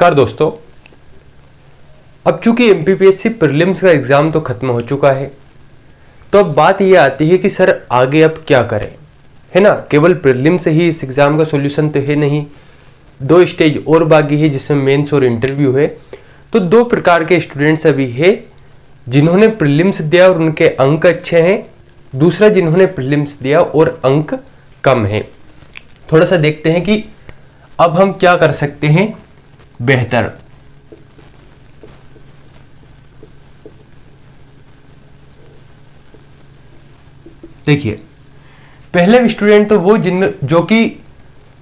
नमस्कार दोस्तों। अब चूंकि एमपीपीएससी प्रीलिम्स का एग्जाम तो खत्म हो चुका है, तो अब बात ये आती है कि सर आगे अब क्या करें, है ना। केवल प्रीलिम्स से ही इस एग्जाम का सॉल्यूशन तो है नहीं, दो स्टेज और बाकी है जिसमें मेंस और इंटरव्यू है। तो दो प्रकार के स्टूडेंट्स अभी है, जिन्होंने प्रीलिम्स दिया और उनके अंक अच्छे हैं, दूसरा जिन्होंने प्रीलिम्स दिया और अंक कम है। थोड़ा सा देखते हैं कि अब हम क्या कर सकते हैं बेहतर। देखिए, पहले स्टूडेंट तो वो जो कि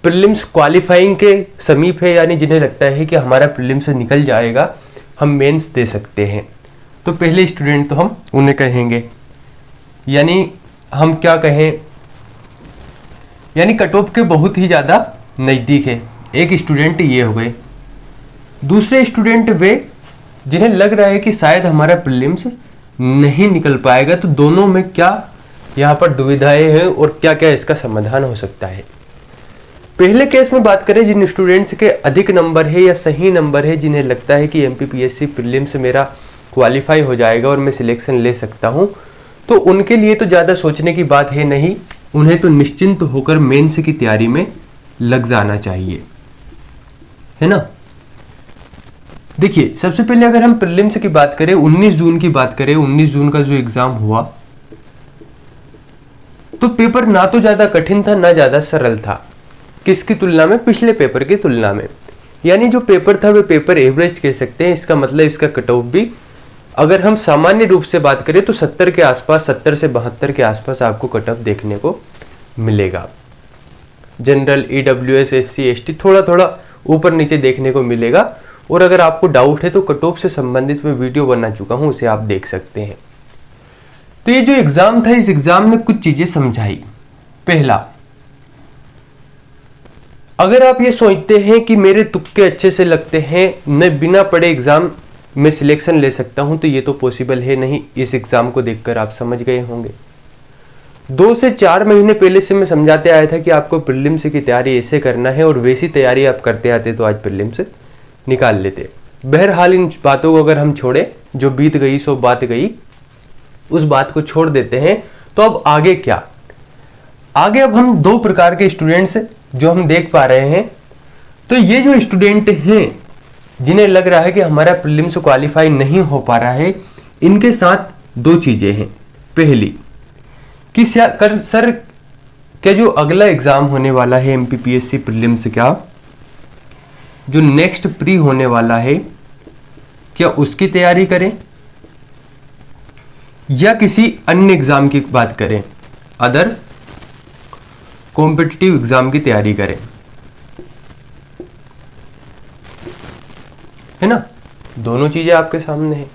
प्रीलिम्स क्वालिफाइंग के समीप है, यानी जिन्हें लगता है कि हमारा प्रीलिम्स से निकल जाएगा, हम मेंस दे सकते हैं। तो पहले स्टूडेंट तो हम उन्हें कहेंगे, यानी हम क्या कहें, यानी कट ऑफ के बहुत ही ज़्यादा नज़दीक है। एक स्टूडेंट ये हो गए। दूसरे स्टूडेंट वे जिन्हें लग रहा है कि शायद हमारा प्रीलिम्स नहीं निकल पाएगा। तो दोनों में क्या यहाँ पर दुविधाएं हैं और क्या क्या इसका समाधान हो सकता है। पहले केस में बात करें, जिन स्टूडेंट्स के अधिक नंबर है या सही नंबर है, जिन्हें लगता है कि एमपीपीएससी प्रीलिम्स मेरा क्वालिफाई हो जाएगा और मैं सिलेक्शन ले सकता हूँ, तो उनके लिए तो ज़्यादा सोचने की बात है नहीं। उन्हें तो निश्चिंत होकर मेंस की तैयारी में लग जाना चाहिए, है ना। देखिए, सबसे पहले अगर हम प्रीलिम्स की बात करें, 19 जून की बात करें, 19 जून का जो एग्जाम हुआ, तो पेपर ना तो ज्यादा कठिन था ना ज्यादा सरल था। किसकी तुलना में? पिछले पेपर की तुलना में। यानी जो पेपर था वह पेपर एवरेज कह सकते हैं। इसका मतलब इसका कट ऑफ भी अगर हम सामान्य रूप से बात करें तो 70 के आसपास, 70 से 72 के आसपास आपको कट ऑफ देखने को मिलेगा। जनरल, ईडब्ल्यूएस, एससी, एसटी थोड़ा थोड़ा ऊपर नीचे देखने को मिलेगा। और अगर आपको डाउट है तो कट ऑफ से संबंधित मैं वीडियो बना चुका हूं, उसे आप देख सकते हैं। तो ये जो एग्जाम था, इस एग्जाम में कुछ चीजें समझाई। पहला, अगर आप ये सोचते हैं कि मेरे तुक्के अच्छे से लगते हैं, मैं बिना पढ़े एग्जाम में सिलेक्शन ले सकता हूं, तो ये तो पॉसिबल है नहीं। इस एग्जाम को देखकर आप समझ गए होंगे। 2 से 4 महीने पहले से मैं समझाते आया था कि आपको प्रीलिम्स की तैयारी ऐसे करना है, और वैसी तैयारी आप करते आते तो आज प्रीलिम्स निकाल लेते। बहरहाल इन बातों को अगर हम छोड़े, जो बीत गई सो बात गई, उस बात को छोड़ देते हैं। तो अब आगे क्या? आगे अब हम दो प्रकार के स्टूडेंट्स जो हम देख पा रहे हैं। तो ये जो स्टूडेंट हैं जिन्हें लग रहा है कि हमारा प्रीलिम्स क्वालिफाई नहीं हो पा रहा है, इनके साथ दो चीजें हैं। पहली कि सर क्या जो अगला एग्जाम होने वाला है एमपीपीएससी प्रीलिम्स का, जो नेक्स्ट प्री होने वाला है, क्या उसकी तैयारी करें या किसी अन्य एग्जाम की बात करें, अदर कॉम्पिटिटिव एग्जाम की तैयारी करें, है ना। दोनों चीजें आपके सामने हैं।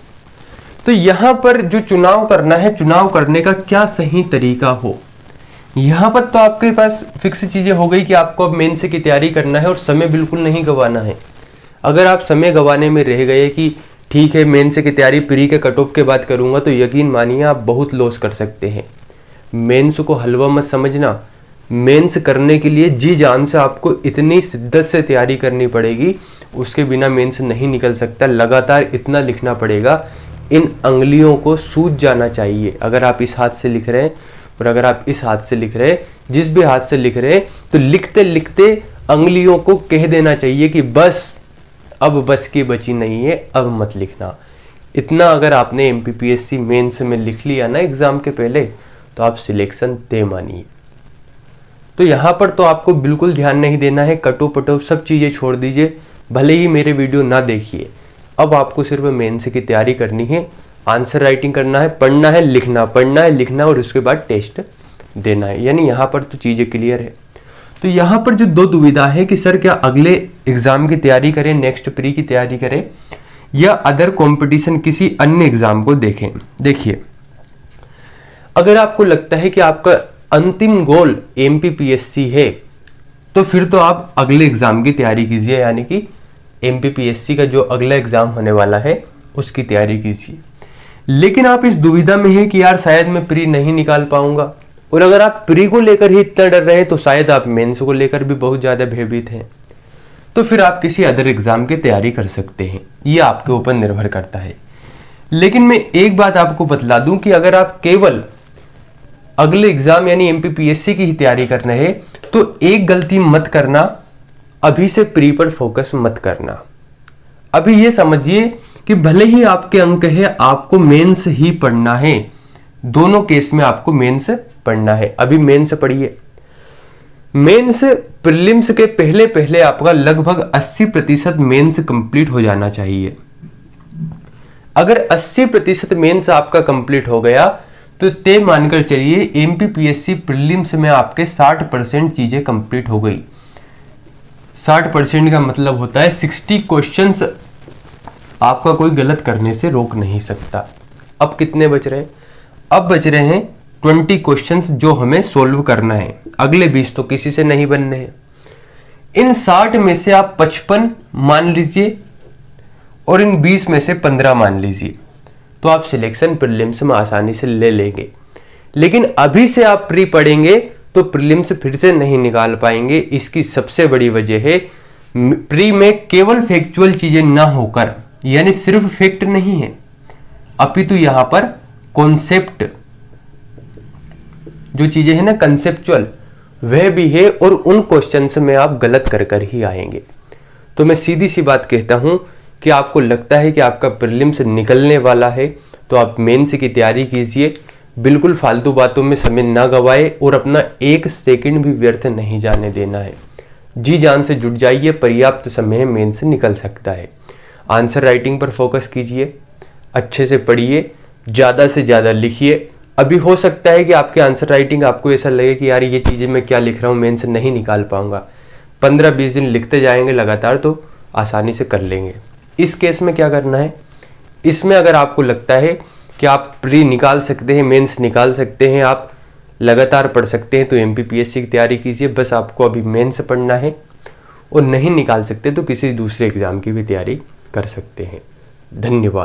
तो यहां पर जो चुनाव करना है, चुनाव करने का क्या सही तरीका हो, यहां पर तो आपके पास फिक्स चीजें हो गई कि आपको अब मेंस की तैयारी करना है और समय बिल्कुल नहीं गंवाना है। अगर आप समय गंवाने में रह गए कि ठीक है मेंस की तैयारी प्री के कट ऑफ के बाद करूंगा, तो यकीन मानिए आप बहुत लॉस कर सकते हैं। मेंस को हलवा मत समझना। मेंस करने के लिए जी जान से आपको इतनी शिद्दत से तैयारी करनी पड़ेगी, उसके बिना मेंस नहीं निकल सकता। लगातार इतना लिखना पड़ेगा, इन अंगुलियों को सूझ जाना चाहिए। अगर आप इस हाथ से लिख रहे हैं और अगर आप इस हाथ से लिख रहे हैं, जिस भी हाथ से लिख रहे हैं, तो लिखते लिखते अंगुलियों को कह देना चाहिए कि बस, अब बस की बची नहीं है, अब मत लिखना। इतना अगर आपने एमपीपीएससी मेंस में लिख लिया ना एग्जाम के पहले, तो आप सिलेक्शन तय मानिए। तो यहां पर तो आपको बिल्कुल ध्यान नहीं देना है। कटो पटो सब चीजें छोड़ दीजिए, भले ही मेरे वीडियो ना देखिए। अब आपको सिर्फ मेंस की तैयारी करनी है, आंसर राइटिंग करना है, पढ़ना है, लिखना, पढ़ना है, लिखना, और उसके बाद टेस्ट देना है। यानी यहाँ पर तो चीजें क्लियर है। तो यहाँ पर जो दो दुविधा है कि सर क्या अगले एग्जाम की तैयारी करें, नेक्स्ट प्री की तैयारी करें, या अदर कंपटीशन किसी अन्य एग्जाम को देखें। देखिए, अगर आपको लगता है कि आपका अंतिम गोल एमपीपीएससी है, तो फिर तो आप अगले एग्जाम की तैयारी कीजिए, यानी कि एमपीपीएससी का जो अगला एग्जाम होने वाला है उसकी तैयारी कीजिए। लेकिन आप इस दुविधा में हैं कि यार शायद मैं प्री नहीं निकाल पाऊंगा, और अगर आप प्री को लेकर ही इतना डर रहे हैं तो शायद आप मेंस को लेकर भी बहुत ज्यादा भयभीत हैं। तो फिर आप किसी अदर एग्जाम की तैयारी कर सकते हैं, ये आपके ऊपर निर्भर करता है। लेकिन मैं एक बात आपको बतला दूं कि अगर आप केवल अगले एग्जाम यानी एमपीपीएससी की ही तैयारी करना है तो एक गलती मत करना, अभी से प्री पर फोकस मत करना। अभी ये समझिए कि भले ही आपके अंक है, आपको मेंस ही पढ़ना है, दोनों केस में आपको मेंस पढ़ना है। अभी मेंस पढ़िए। मेंस प्रीलिम्स के पहले पहले आपका लगभग 80% मेंस कंप्लीट हो जाना चाहिए। अगर 80% मेंस आपका कंप्लीट हो गया तो तय मानकर चलिए एमपीपीएससी प्रीलिम्स में आपके 60% चीजें कंप्लीट हो गई। 60% का मतलब होता है 60 क्वेश्चंस आपका कोई गलत करने से रोक नहीं सकता। अब कितने बच रहे हैं? अब बच रहे हैं 20 क्वेश्चंस जो हमें सोल्व करना है। अगले 20 तो किसी से नहीं बनने हैं। इन 60 में से आप 55 मान लीजिए और इन 20 में से 15 मान लीजिए, तो आप सिलेक्शन प्रीलिम्स में आसानी से ले लेंगे। लेकिन अभी से आप प्री पढ़ेंगे तो प्रीलिम्स फिर से नहीं निकाल पाएंगे। इसकी सबसे बड़ी वजह है प्री में केवल फैक्चुअल चीजें ना होकर, यानी सिर्फ फैक्ट नहीं है, अपितु यहां पर कॉन्सेप्ट जो चीजें हैं ना कंसेप्चुअल, वह भी है, और उन क्वेश्चंस में आप गलत कर कर ही आएंगे। तो मैं सीधी सी बात कहता हूं कि आपको लगता है कि आपका प्रीलिम्स निकलने वाला है तो आप मेंस की तैयारी कीजिए। बिल्कुल फालतू बातों में समय ना गवाए और अपना एक सेकंड भी व्यर्थ नहीं जाने देना है। जी जान से जुट जाइए, पर्याप्त समय मेंस निकल सकता है। आंसर राइटिंग पर फोकस कीजिए, अच्छे से पढ़िए, ज़्यादा से ज़्यादा लिखिए। अभी हो सकता है कि आपके आंसर राइटिंग आपको ऐसा लगे कि यार ये चीज़ें मैं क्या लिख रहा हूँ, मेंस नहीं निकाल पाऊंगा। 15-20 दिन लिखते जाएंगे लगातार तो आसानी से कर लेंगे। इस केस में क्या करना है, इसमें अगर आपको लगता है कि आप प्री निकाल सकते हैं, मेंस निकाल सकते हैं, आप लगातार पढ़ सकते हैं, तो एमपीपीएससी की तैयारी कीजिए। बस आपको अभी मेंस पढ़ना है, और नहीं निकाल सकते तो किसी दूसरे एग्जाम की भी तैयारी कर सकते हैं। धन्यवाद।